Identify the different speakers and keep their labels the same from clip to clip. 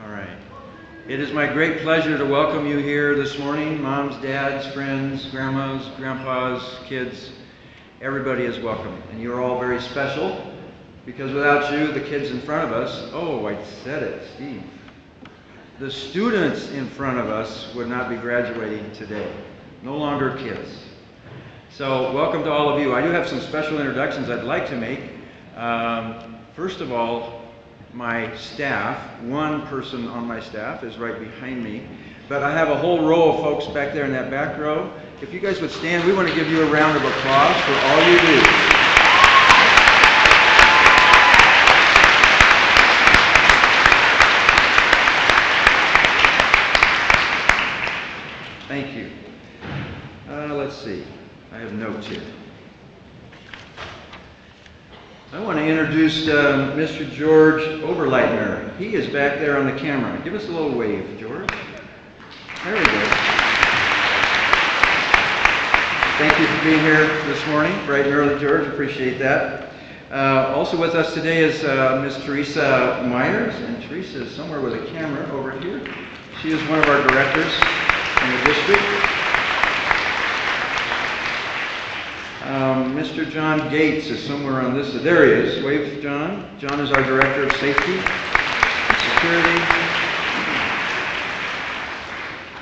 Speaker 1: All right. It is my great pleasure to welcome you here this morning. Moms, dads, friends, grandmas, grandpas, kids. Everybody is welcome. And you're all very special because without you, the kids in front of us, oh, I said it, Steve. The students in front of us would not be graduating today. No longer kids. So welcome to all of you. I do have some special introductions I'd like to make. First of all, my staff, one person on my staff is right behind me, but I have a whole row of folks back there in that back row. If you guys would stand, we want to give you a round of applause for all you do. Thank you. Let's see. I have notes here. I want to introduce Mr. George Oberleitner. He is back there on the camera. Give us a little wave, George. There we go. Thank you for being here this morning, bright and early, George. Appreciate that. Also with us today is Ms. Teresa Myers, and Teresa is somewhere with a camera over here. She is one of our directors in the district. Mr. John Gates is somewhere on this. There he is. Wave, John. John is our Director of Safety and Security.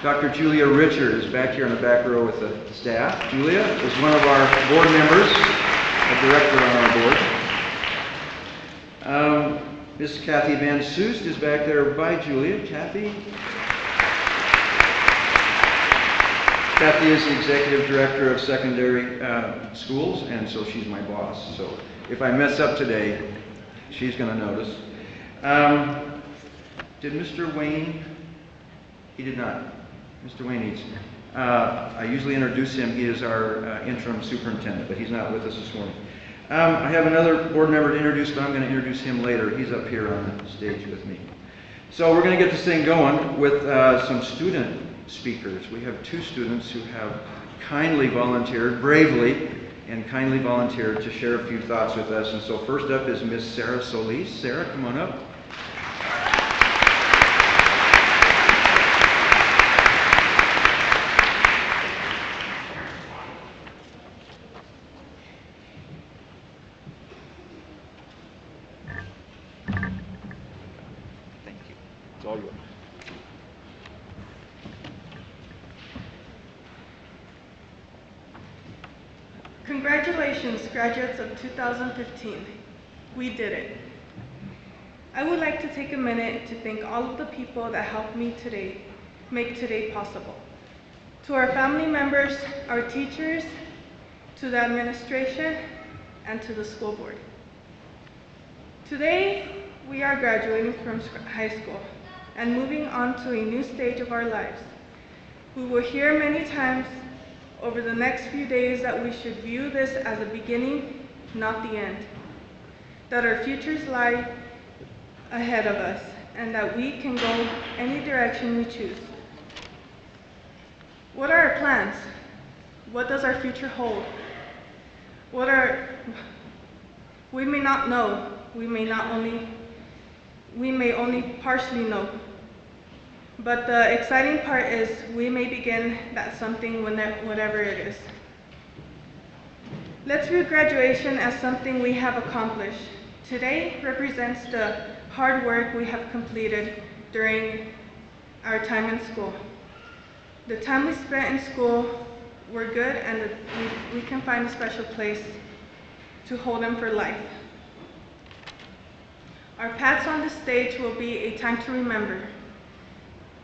Speaker 1: Dr. Julia Richard is back here in the back row with the staff. Julia is one of our board members, a director on our board. Miss Kathy Van Soest is back there by Julia. Kathy? Kathy is the Executive Director of Secondary Schools, and so she's my boss. So if I mess up today, she's going to notice. Did Mr. Wayne? He did not. Mr. Wayne needs. I usually introduce him. He is our interim superintendent, but he's not with us this morning. I have another board member to introduce, but I'm going to introduce him later. He's up here on the stage with me. So we're going to get this thing going with some student speakers. We have two students who have kindly volunteered, bravely, and kindly volunteered to share a few thoughts with us. And so first up is Miss Sarah Solis. Sarah, come on up. Thank you. It's all yours.
Speaker 2: Congratulations, graduates of 2015. We did it. I would like to take a minute to thank all of the people that helped me today, make today possible. To our family members, our teachers, to the administration, and to the school board. Today, we are graduating from high school and moving on to a new stage of our lives. We will hear many times over the next few days that we should view this as a beginning, not the end. That our futures lie ahead of us, and that we can go any direction we choose. What are our plans? What does our future hold? We may not know. We may only partially know. But the exciting part is we may begin that something whatever it is. Let's view graduation as something we have accomplished. Today represents the hard work we have completed during our time in school. The time we spent in school were good, and we can find a special place to hold them for life. Our paths on the stage will be a time to remember.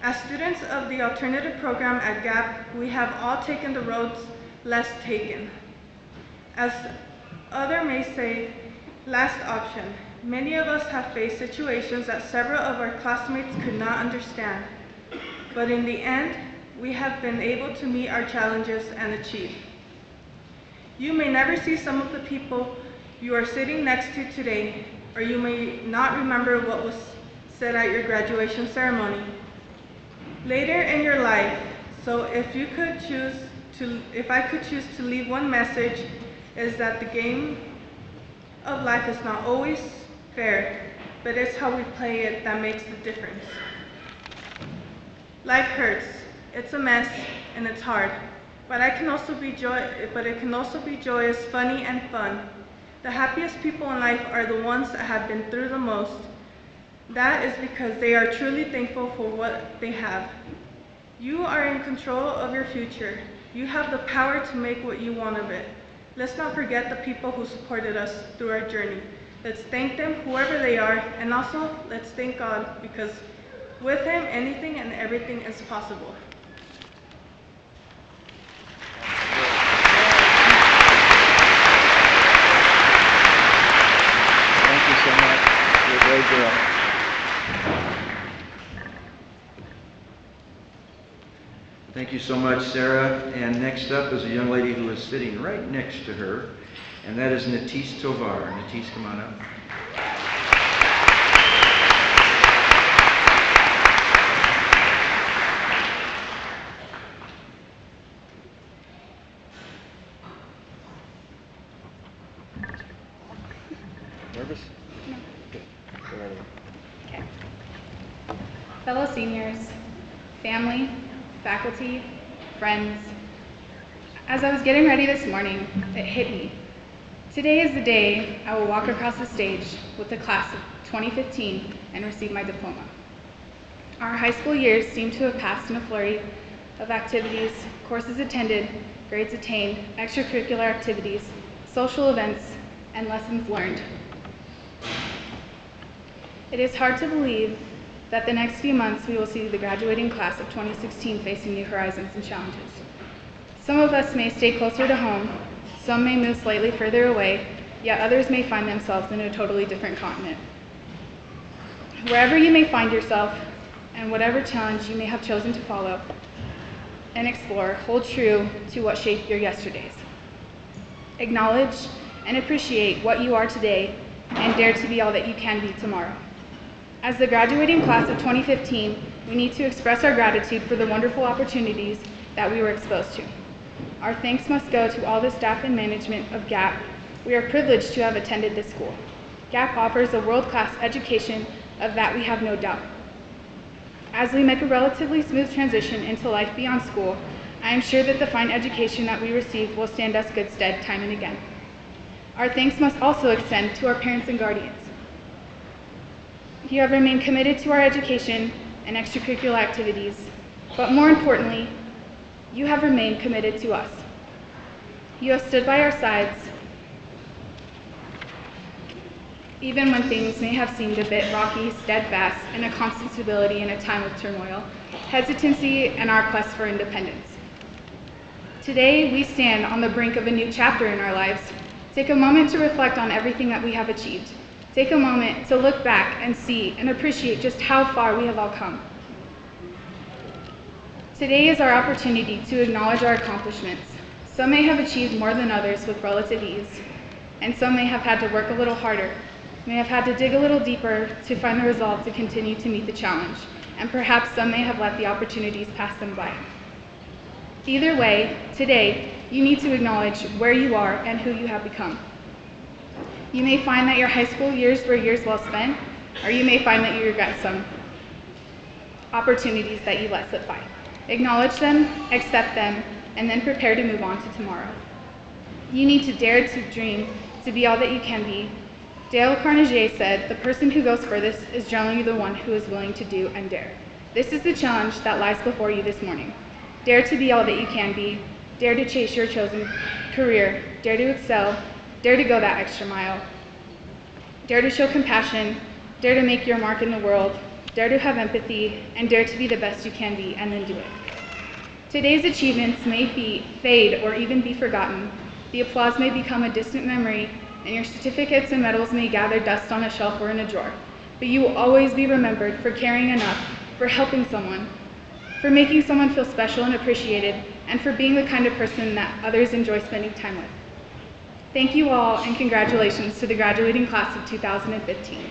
Speaker 2: As students of the alternative program at GAP, we have all taken the roads less taken. As others may say, last option. Many of us have faced situations that several of our classmates could not understand. But in the end, we have been able to meet our challenges and achieve. You may never see some of the people you are sitting next to today, or you may not remember what was said at your graduation ceremony. Later in your life, so if I could choose to leave one message, is that the game of life is not always fair, but it's how we play it that makes the difference. Life hurts, it's a mess, and it's hard. But it can also be joyous, funny, and fun. The happiest people in life are the ones that have been through the most. That is because they are truly thankful for what they have. You are in control of your future. You have the power to make what you want of it. Let's not forget the people who supported us through our journey. Let's thank them, whoever they are, and also let's thank God, because with Him, anything and everything is possible.
Speaker 1: Thank you so much. You're a great girl. Thank you so much, Sarah. And next up is a young lady who is sitting right next to her, and that is Natise Tovar. Natise, come on up. Nervous?
Speaker 3: No.
Speaker 1: Good. Go right ahead.
Speaker 3: Okay. Fellow seniors, family, faculty, friends, as I was getting ready this morning, it hit me. Today is the day I will walk across the stage with the class of 2015 and receive my diploma. Our high school years seem to have passed in a flurry of activities, courses attended, grades attained, extracurricular activities, social events, and lessons learned. It is hard to believe that the next few months we will see the graduating class of 2016 facing new horizons and challenges. Some of us may stay closer to home, some may move slightly further away, yet others may find themselves in a totally different continent. Wherever you may find yourself, and whatever challenge you may have chosen to follow and explore, hold true to what shaped your yesterdays. Acknowledge and appreciate what you are today, and dare to be all that you can be tomorrow. As the graduating class of 2015, we need to express our gratitude for the wonderful opportunities that we were exposed to. Our thanks must go to all the staff and management of GAP. We are privileged to have attended this school. GAP offers a world-class education, of that we have no doubt. As we make a relatively smooth transition into life beyond school, I am sure that the fine education that we receive will stand us good stead time and again. Our thanks must also extend to our parents and guardians. You have remained committed to our education and extracurricular activities, but more importantly, you have remained committed to us. You have stood by our sides, even when things may have seemed a bit rocky, steadfast, and a constant stability in a time of turmoil, hesitancy, and our quest for independence. Today, we stand on the brink of a new chapter in our lives. Take a moment to reflect on everything that we have achieved. Take a moment to look back and see and appreciate just how far we have all come. Today is our opportunity to acknowledge our accomplishments. Some may have achieved more than others with relative ease, and some may have had to work a little harder, may have had to dig a little deeper to find the resolve to continue to meet the challenge, and perhaps some may have let the opportunities pass them by. Either way, today, you need to acknowledge where you are and who you have become. You may find that your high school years were years well spent, or you may find that you regret some opportunities that you let slip by. Acknowledge them, accept them, and then prepare to move on to tomorrow. You need to dare to dream, to be all that you can be. Dale Carnegie said, "The person who goes furthest is generally the one who is willing to do and dare." This is the challenge that lies before you this morning. Dare to be all that you can be. Dare to chase your chosen career. Dare to excel. Dare to go that extra mile. Dare to show compassion. Dare to make your mark in the world. Dare to have empathy, and dare to be the best you can be, and then do it. Today's achievements may fade or even be forgotten. The applause may become a distant memory, and your certificates and medals may gather dust on a shelf or in a drawer. But you will always be remembered for caring enough, for helping someone, for making someone feel special and appreciated, and for being the kind of person that others enjoy spending time with. Thank you all, and congratulations to the graduating class of 2015.